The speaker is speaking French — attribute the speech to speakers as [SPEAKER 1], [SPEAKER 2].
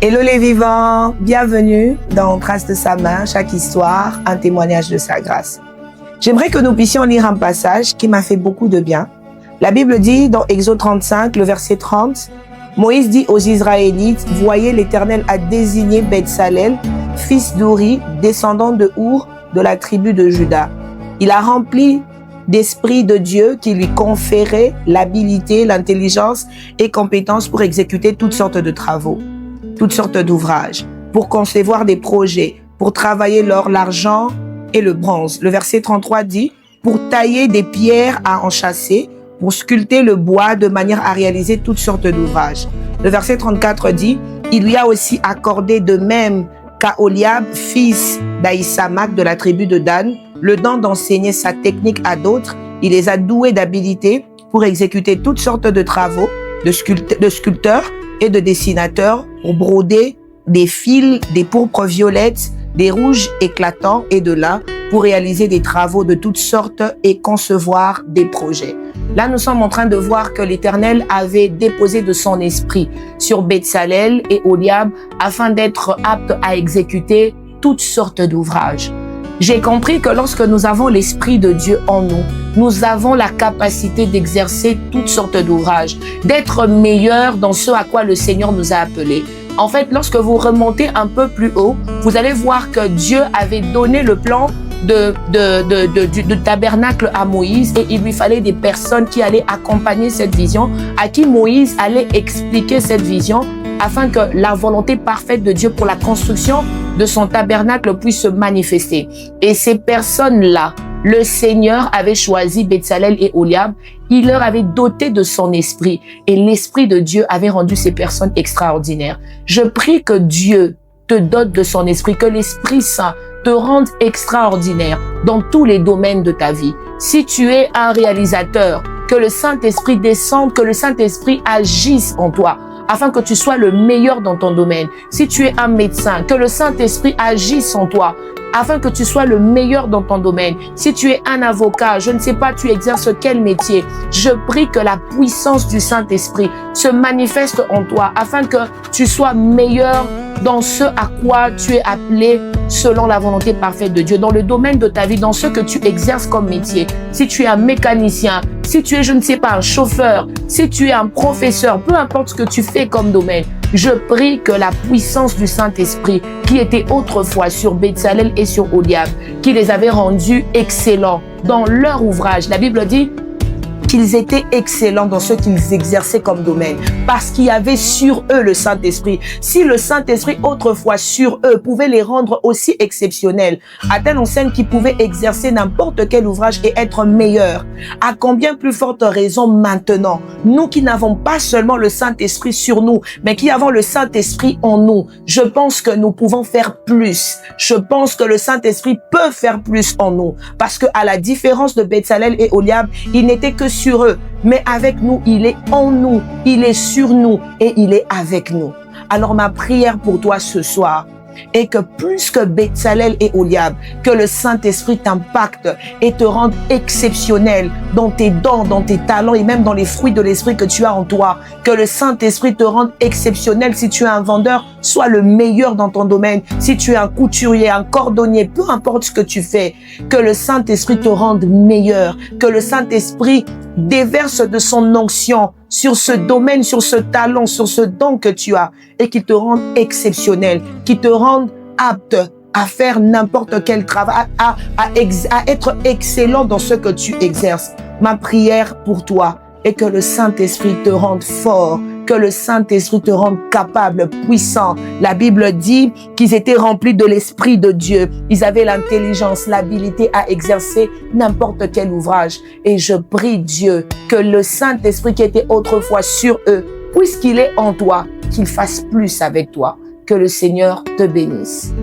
[SPEAKER 1] Hello les vivants, bienvenue dans Trace de sa main, chaque histoire, un témoignage de sa grâce. J'aimerais que nous puissions lire un passage qui m'a fait beaucoup de bien. La Bible dit dans Exode 35, le verset 30, Moïse dit aux Israélites, voyez, l'Éternel a désigné Betsalel, fils d'Uri, descendant de Our, de la tribu de Juda. Il a rempli d'esprit de Dieu qui lui conférait l'habilité, l'intelligence et compétences pour exécuter toutes sortes de travaux, toutes sortes d'ouvrages, pour concevoir des projets, pour travailler l'or, l'argent et le bronze. Le verset 33 dit, pour tailler des pierres à enchâsser, pour sculpter le bois de manière à réaliser toutes sortes d'ouvrages. Le verset 34 dit, il lui a aussi accordé de même qu'à Oliab, fils d'Aïsamak de la tribu de Dan, le don d'enseigner sa technique à d'autres. Il les a doués d'habilité pour exécuter toutes sortes de travaux de sculpteurs et de dessinateurs pour broder des fils, des pourpres violettes, des rouges éclatants et de lin pour réaliser des travaux de toutes sortes et concevoir des projets. Là, nous sommes en train de voir que l'Éternel avait déposé de son esprit sur Betsalel et Oliab afin d'être apte à exécuter toutes sortes d'ouvrages. J'ai compris que lorsque nous avons l'Esprit de Dieu en nous, nous avons la capacité d'exercer toutes sortes d'ouvrages, d'être meilleurs dans ce à quoi le Seigneur nous a appelés. En fait, lorsque vous remontez un peu plus haut, vous allez voir que Dieu avait donné le plan du tabernacle à Moïse et il lui fallait des personnes qui allaient accompagner cette vision, à qui Moïse allait expliquer cette vision afin que la volonté parfaite de Dieu pour la construction de son tabernacle puisse se manifester. Et ces personnes-là, le Seigneur avait choisi Betsalel et Oliab, il leur avait doté de son esprit et l'esprit de Dieu avait rendu ces personnes extraordinaires. Je prie que Dieu te dote de son esprit, que l'Esprit Saint te rende extraordinaire dans tous les domaines de ta vie. Si tu es un réalisateur, que le Saint-Esprit descende, que le Saint-Esprit agisse en toi, afin que tu sois le meilleur dans ton domaine. Si tu es un médecin, que le Saint-Esprit agisse en toi, afin que tu sois le meilleur dans ton domaine. Si tu es un avocat, je ne sais pas, tu exerces quel métier, je prie que la puissance du Saint-Esprit se manifeste en toi, afin que tu sois meilleur dans ce à quoi tu es appelé selon la volonté parfaite de Dieu, dans le domaine de ta vie, dans ce que tu exerces comme métier. Si tu es un mécanicien, si tu es, je ne sais pas, un chauffeur, si tu es un professeur, peu importe ce que tu fais comme domaine, je prie que la puissance du Saint-Esprit qui était autrefois sur Betsalel et sur Oliab, qui les avait rendus excellents dans leur ouvrage. La Bible dit qu'ils étaient excellents dans ce qu'ils exerçaient comme domaine, parce qu'il y avait sur eux le Saint-Esprit. Si le Saint-Esprit autrefois sur eux pouvait les rendre aussi exceptionnels, à telle enseigne qu'ils pouvaient exercer n'importe quel ouvrage et être meilleurs, à combien plus forte raison maintenant, nous qui n'avons pas seulement le Saint-Esprit sur nous, mais qui avons le Saint-Esprit en nous, je pense que nous pouvons faire plus. Je pense que le Saint-Esprit peut faire plus en nous, parce que à la différence de Betsalel et Oliab, il n'était que sur eux, mais avec nous, il est en nous, il est sur nous et il est avec nous. Alors ma prière pour toi ce soir est que plus que Betsalel et Oliab, que le Saint-Esprit t'impacte et te rende exceptionnel dans tes dons, dans tes talents et même dans les fruits de l'Esprit que tu as en toi. Que le Saint-Esprit te rende exceptionnel. Si tu es un vendeur, sois le meilleur dans ton domaine. Si tu es un couturier, un cordonnier, peu importe ce que tu fais, que le Saint-Esprit te rende meilleur. Que le Saint-Esprit déverse de son onction sur ce domaine, sur ce talent, sur ce don que tu as et qu'il te rende exceptionnel, qu'il te rende apte à faire n'importe quel travail, à être excellent dans ce que tu exerces. Ma prière pour toi est que le Saint-Esprit te rende fort, que le Saint-Esprit te rende capable, puissant. La Bible dit qu'ils étaient remplis de l'Esprit de Dieu. Ils avaient l'intelligence, l'habilité à exercer n'importe quel ouvrage. Et je prie Dieu que le Saint-Esprit qui était autrefois sur eux, puisqu'il est en toi, qu'il fasse plus avec toi. Que le Seigneur te bénisse.